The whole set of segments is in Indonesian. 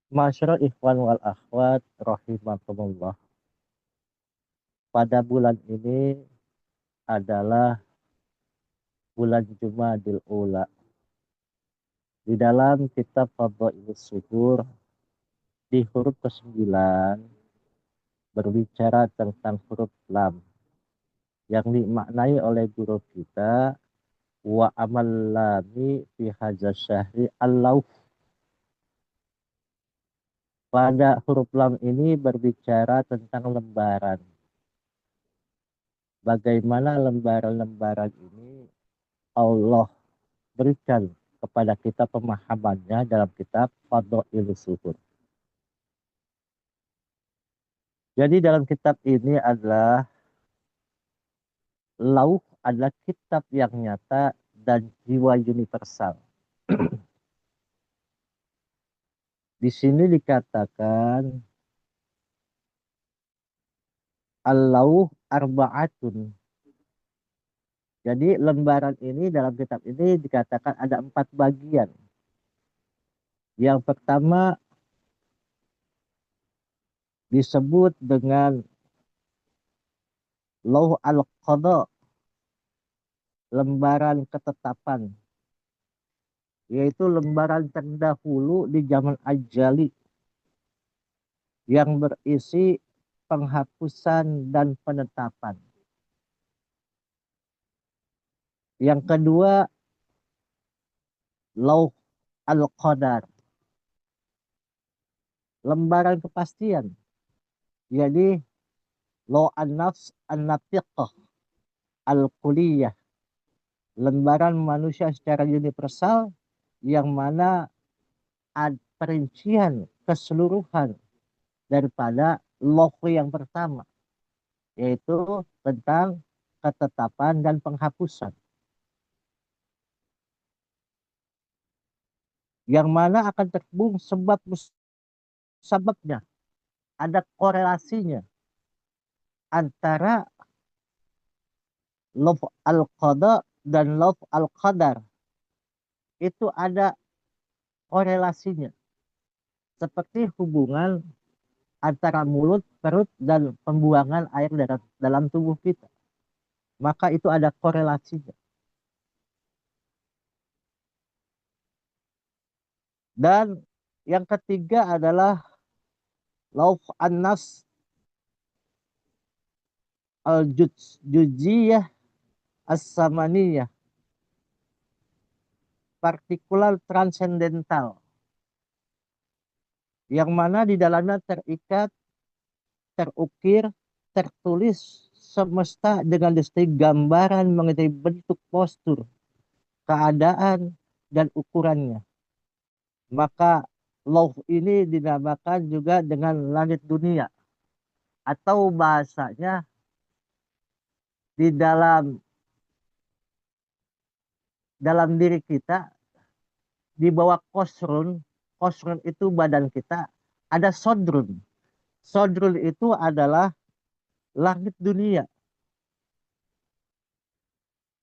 Masyarul ikhwan wal akhwat rahimakumullah. Pada bulan ini adalah bulan Jumadil Ula. Di dalam kitab Fadhailus Suhur di huruf ke-9 berbicara tentang huruf lam yang dimaknai oleh guru kita wa amal lami fi hadzal syahri al-lauf. Pada huruf lam ini berbicara tentang lembaran. Bagaimana lembaran-lembaran ini Allah berikan kepada kita pemahamannya dalam kitab Fadhailus Suhur. Jadi dalam kitab ini lauh adalah kitab yang nyata dan jiwa universal. Di sini dikatakan al-lauh arba'atun. Jadi lembaran ini dalam kitab ini dikatakan ada 4 bagian. Yang pertama disebut dengan lauh al-qadha, lembaran ketetapan, yaitu lembaran terdahulu di zaman ajali yang berisi penghapusan dan penetapan. Yang kedua, lauh al-qadar, lembaran kepastian. Jadi lauh an-nafs an-natiqah al-kuliyah, lembaran manusia secara universal yang mana ada perincian keseluruhan daripada lauh yang pertama, yaitu tentang ketetapan dan penghapusan. Yang mana akan terhubung sebabnya, ada korelasinya antara laf al-qada dan laf al-qadar. Itu ada korelasinya. Seperti hubungan antara mulut, perut, dan pembuangan air dalam tubuh kita. Maka itu ada korelasinya. Dan yang ketiga adalah lauf an-nas al-juziyah as-samaniyah, partikular transendental, yang mana di dalamnya terikat, terukir, tertulis semesta dengan detail gambaran mengenai bentuk, postur, keadaan, dan ukurannya. Maka lauh ini dinamakan juga dengan langit dunia, atau bahasanya di dalam diri kita, di bawah kosrun. Kosrun itu badan kita, ada sodrun. Sodrun itu adalah langit dunia.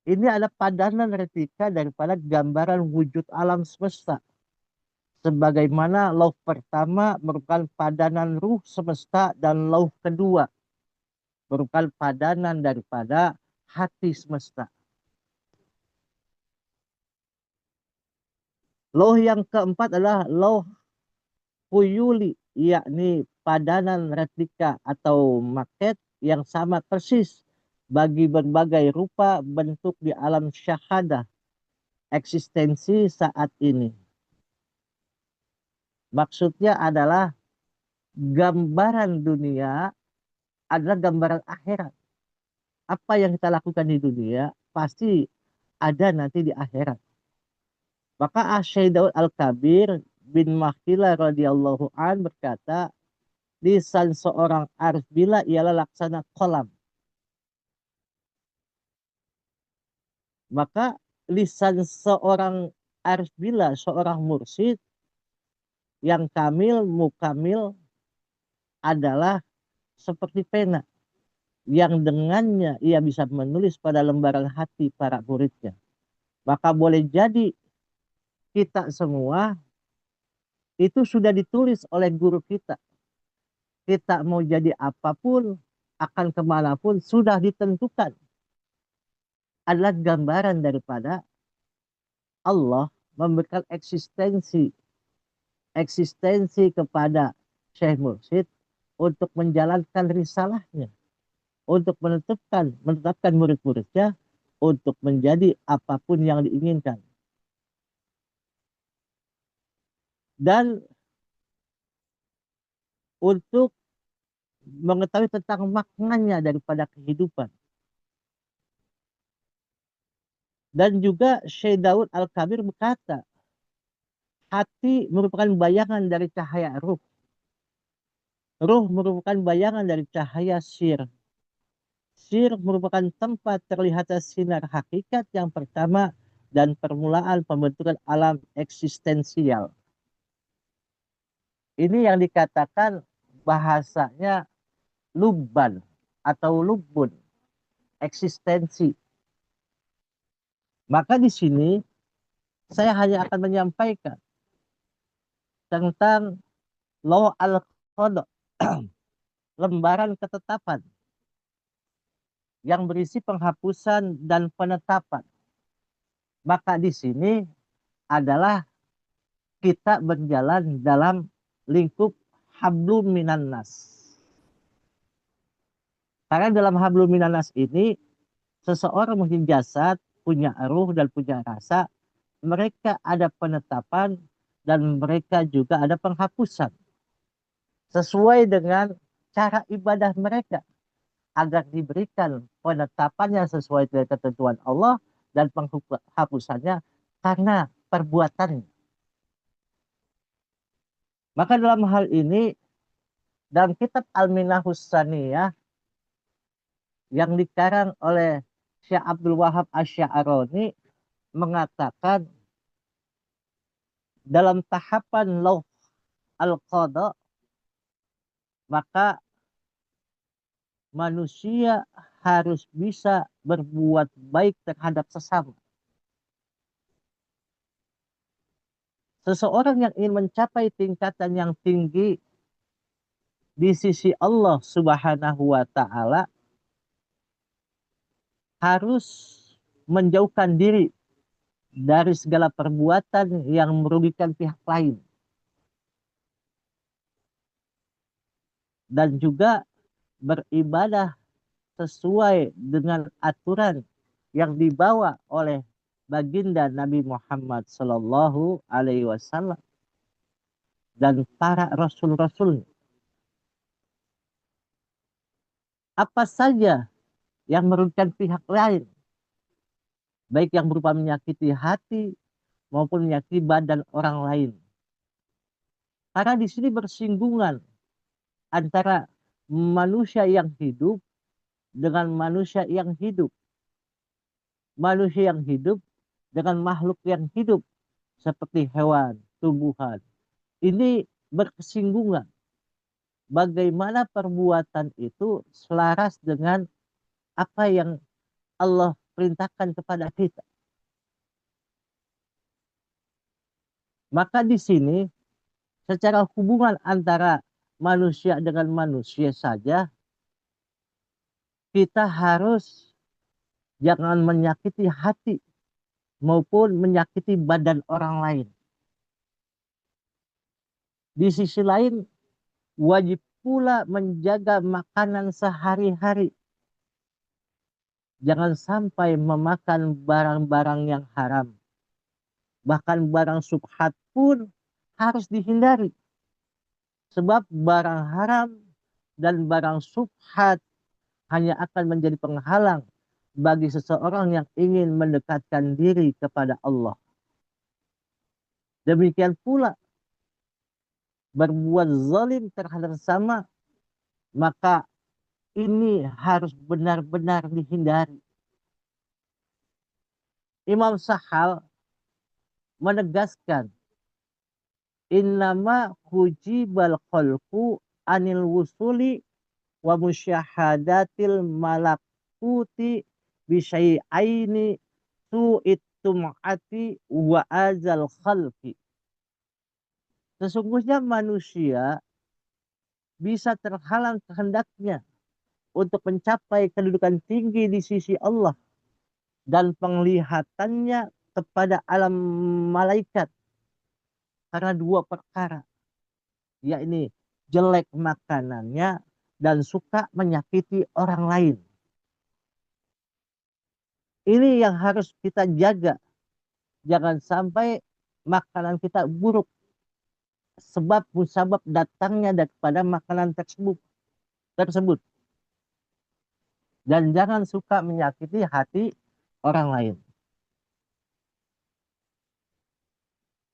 Ini adalah padanan replika daripada gambaran wujud alam semesta. Sebagaimana lauh pertama merupakan padanan ruh semesta dan lauh kedua merupakan padanan daripada hati semesta. Lauh yang keempat adalah lauh Fuyuli, yakni padanan replika atau maket yang sama persis bagi berbagai rupa bentuk di alam syahadah eksistensi saat ini. Maksudnya adalah gambaran dunia adalah gambaran akhirat. Apa yang kita lakukan di dunia pasti ada nanti di akhirat. Maka Syekh Daud Al-Kabir bin Makhila radhiyallahu an berkata, lisan seorang arif bila ialah laksana kolam. Maka lisan seorang arif bila, seorang mursyid yang kamil, mukamil adalah seperti pena yang dengannya ia bisa menulis pada lembaran hati para muridnya. Maka boleh jadi kita semua itu sudah ditulis oleh guru kita. Kita mau jadi apapun, akan kemanapun, sudah ditentukan. Adalah gambaran daripada Allah memberikan eksistensi kepada Syekh Mursyid untuk menjalankan risalahnya, untuk menetapkan murid-muridnya untuk menjadi apapun yang diinginkan. Dan untuk mengetahui tentang maknanya daripada kehidupan. Dan juga Syekh Daud Al-Kabir berkata, hati merupakan bayangan dari cahaya ruh. Ruh merupakan bayangan dari cahaya sir. Sir merupakan tempat terlihatnya sinar hakikat yang pertama dan permulaan pembentukan alam eksistensial. Ini yang dikatakan bahasanya lubban atau lubbun, eksistensi. Maka di sini saya hanya akan menyampaikan tentang law al-qada, lembaran ketetapan yang berisi penghapusan dan penetapan. Maka di sini adalah kita berjalan dalam lingkup hablum minan nas. Karena dalam hablum minan nas ini, seseorang mungkin jasad, punya ruh dan punya rasa, mereka ada penetapan dan mereka juga ada penghapusan. Sesuai dengan cara ibadah mereka, agar diberikan penetapannya sesuai dengan ketentuan Allah dan penghapusannya karena perbuatannya. Maka dalam hal ini, dalam kitab Al-Minahus Saniyah yang dikarang oleh Syekh Abdul Wahab Asy-Sya'rani mengatakan dalam tahapan lauh al-qada, maka manusia harus bisa berbuat baik terhadap sesama. Seseorang yang ingin mencapai tingkatan yang tinggi di sisi Allah Subhanahu wa Ta'ala harus menjauhkan diri dari segala perbuatan yang merugikan pihak lain. Dan juga beribadah sesuai dengan aturan yang dibawa oleh baginda Nabi Muhammad Sallallahu Alaihi Wasallam dan para rasul-rasul. Apa saja yang merugikan pihak lain, baik yang berupa menyakiti hati maupun menyakiti badan orang lain. Karena di sini bersinggungan antara manusia yang hidup dengan manusia yang hidup. Manusia yang hidup dengan makhluk yang hidup seperti hewan, tumbuhan. Ini bersinggungan. Bagaimana perbuatan itu selaras dengan apa yang Allah perintahkan kepada kita. Maka di sini secara hubungan antara manusia dengan manusia saja, kita harus jangan menyakiti hati maupun menyakiti badan orang lain. Di sisi lain, wajib pula menjaga makanan sehari-hari. Jangan sampai memakan barang-barang yang haram. Bahkan barang subhat pun harus dihindari. Sebab barang haram dan barang subhat hanya akan menjadi penghalang bagi seseorang yang ingin mendekatkan diri kepada Allah. Demikian pula berbuat zalim terhadap sesama, maka ini harus benar-benar dihindari. Imam Sahal menegaskan, innama hujibal khalqu anil wusuli wa musyahadatil malakuti bisyai'aini su'it tum'ati wa azal khalqi. Sesungguhnya manusia bisa terhalang kehendaknya untuk mencapai kedudukan tinggi di sisi Allah dan penglihatannya kepada alam malaikat karena dua perkara, yakni jelek makanannya dan suka menyakiti orang lain. Ini yang harus kita jaga. Jangan sampai makanan kita buruk sebab musabab datangnya daripada makanan tersebut. Dan jangan suka menyakiti hati orang lain.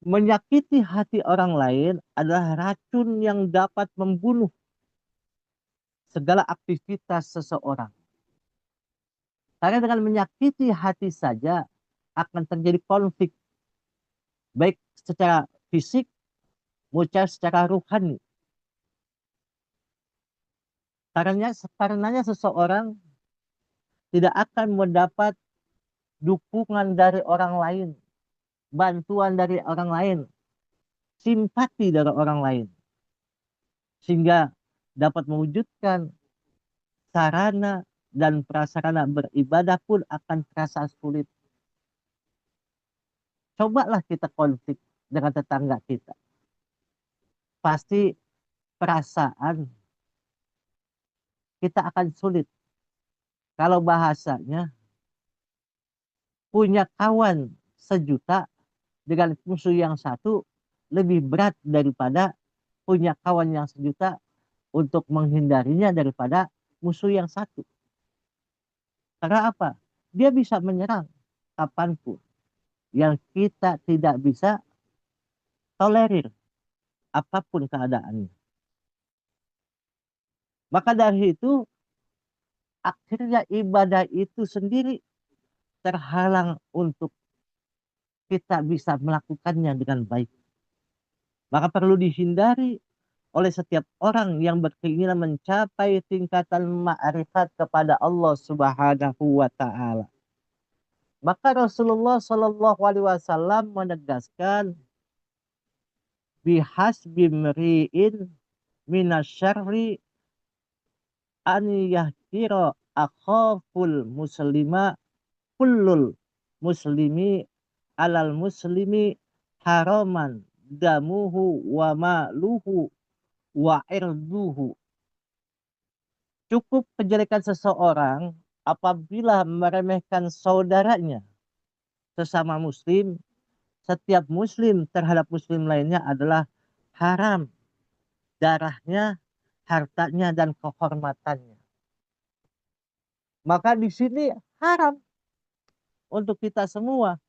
Menyakiti hati orang lain adalah racun yang dapat membunuh segala aktivitas seseorang. Karena dengan menyakiti hati saja akan terjadi konflik, baik secara fisik maupun secara rohani. Karenanya seseorang tidak akan mendapat dukungan dari orang lain, bantuan dari orang lain, simpati dari orang lain, sehingga dapat mewujudkan sarana dan prasarana beribadah pun akan terasa sulit. Cobalah kita konflik dengan tetangga kita. Pasti perasaan kita akan sulit. Kalau bahasanya, punya kawan sejuta dengan musuh yang satu lebih berat daripada punya kawan yang sejuta untuk menghindarinya daripada musuh yang satu. Karena apa? Dia bisa menyerang kapanpun. Yang kita tidak bisa tolerir apapun keadaannya. Maka dari itu, akhirnya ibadah itu sendiri terhalang untuk kita bisa melakukannya dengan baik. Maka perlu dihindari oleh setiap orang yang berkeinginan mencapai tingkatan ma'rifat kepada Allah Subhanahu wa taala. Maka Rasulullah Shallallahu alaihi wasallam menegaskan bihasbi mri'in minasyarri an yahkira akhaful muslima kullul muslimi alal muslimi haraman damuhu wa maluhu wa irduhu. Cukup kejelekan seseorang apabila meremehkan saudaranya sesama muslim. Setiap muslim terhadap muslim lainnya adalah haram darahnya, hartanya, dan kehormatannya. Maka di sini haram untuk kita semua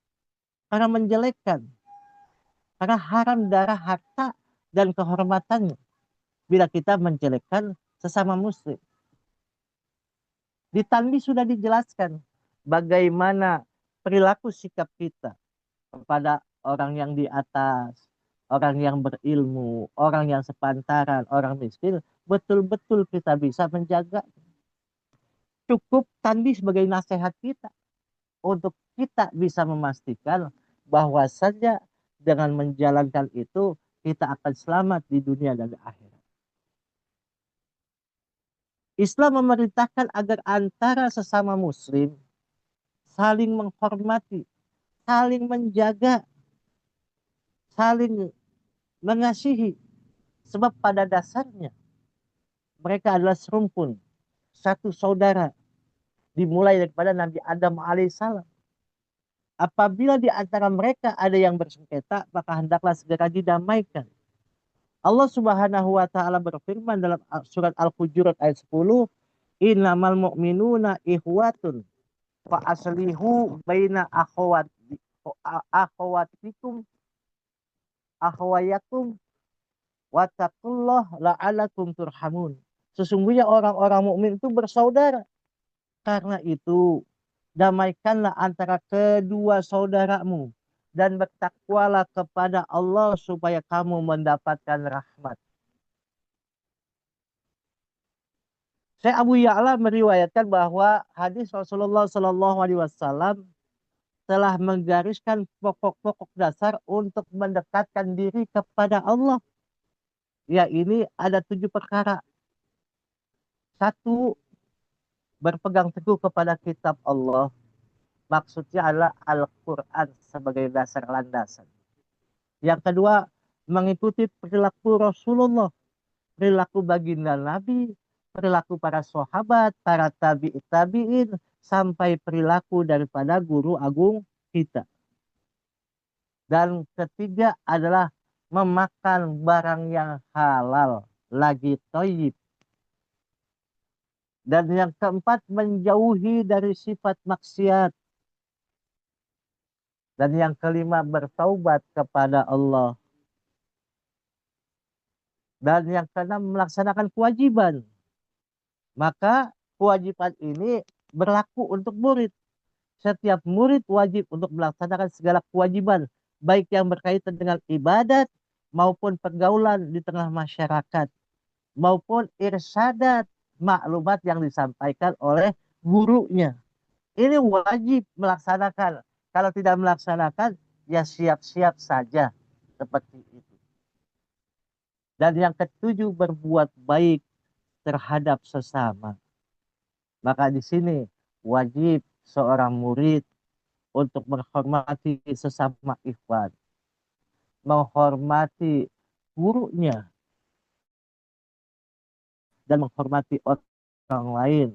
karena menjelekkan, karena haram darah, harta, dan kehormatannya bila kita menjelekkan sesama muslim. Di Tanbih sudah dijelaskan bagaimana perilaku sikap kita kepada orang yang di atas, orang yang berilmu, orang yang sepantaran, orang miskin, betul-betul kita bisa menjaga. Cukup Tanbih sebagai nasihat kita untuk kita bisa memastikan bahwa saja dengan menjalankan itu kita akan selamat di dunia dan di akhirat. Islam memerintahkan agar antara sesama muslim saling menghormati, saling menjaga, saling mengasihi. Sebab pada dasarnya mereka adalah serumpun, satu saudara, dimulai daripada Nabi Adam alaihissalam. Apabila di antara mereka ada yang bersengketa, maka hendaklah segera didamaikan. Allah Subhanahu wa taala berfirman dalam surat Al-Hujurat ayat 10, "Innamal mu'minuna ikhwatun fa aslihu baina akhawatikum akhwayakum wattaqullah la'alakum turhamun." Sesungguhnya orang-orang mukmin itu bersaudara. Karena itu, damaikanlah antara kedua saudaramu dan bertakwalah kepada Allah supaya kamu mendapatkan rahmat. Syekh Abu Ya'la meriwayatkan bahwa hadis Rasulullah Shallallahu alaihi wasallam telah menggariskan pokok-pokok dasar untuk mendekatkan diri kepada Allah. Ya, ini ada 7 perkara. Satu, berpegang teguh kepada kitab Allah. Maksudnya adalah Al-Quran sebagai dasar landasan. Yang kedua, mengikuti perilaku Rasulullah, perilaku baginda Nabi, perilaku para sahabat, para tabi'in, sampai perilaku daripada guru agung kita. Dan ketiga adalah memakan barang yang halal, lagi thayyib. Dan yang keempat, menjauhi dari sifat maksiat. Dan yang kelima, bertaubat kepada Allah. Dan yang keenam, melaksanakan kewajiban. Maka kewajiban ini berlaku untuk murid. Setiap murid wajib untuk melaksanakan segala kewajiban, baik yang berkaitan dengan ibadat, maupun pergaulan di tengah masyarakat, maupun irsadat, maklumat yang disampaikan oleh gurunya. Ini wajib melaksanakan. Kalau tidak melaksanakan, ya siap-siap saja seperti itu. Dan yang ketujuh, berbuat baik terhadap sesama. Maka di sini wajib seorang murid untuk menghormati sesama ikhwan, menghormati gurunya, dan menghormati orang lain.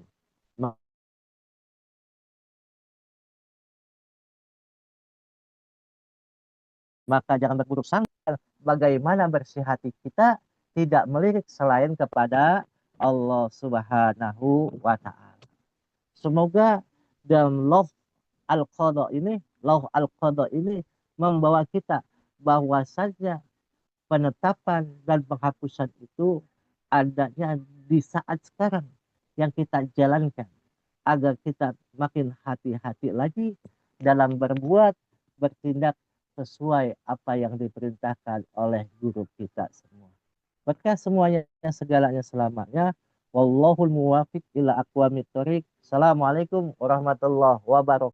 Maka jangan berburuk sangka. Bagaimana bersih hati kita tidak melirik selain kepada Allah Subhanahu wa Ta'ala. Semoga dalam love al-qadha ini membawa kita bahwasanya penetapan dan penghapusan itu adanya di saat sekarang yang kita jalankan, agar kita makin hati-hati lagi dalam berbuat, bertindak sesuai apa yang diperintahkan oleh guru kita semua. Maka semuanya, segalanya, selamanya. Wallahul muwafiq ila aqwamit thoriq. Assalamualaikum warahmatullahi wabarakatuh.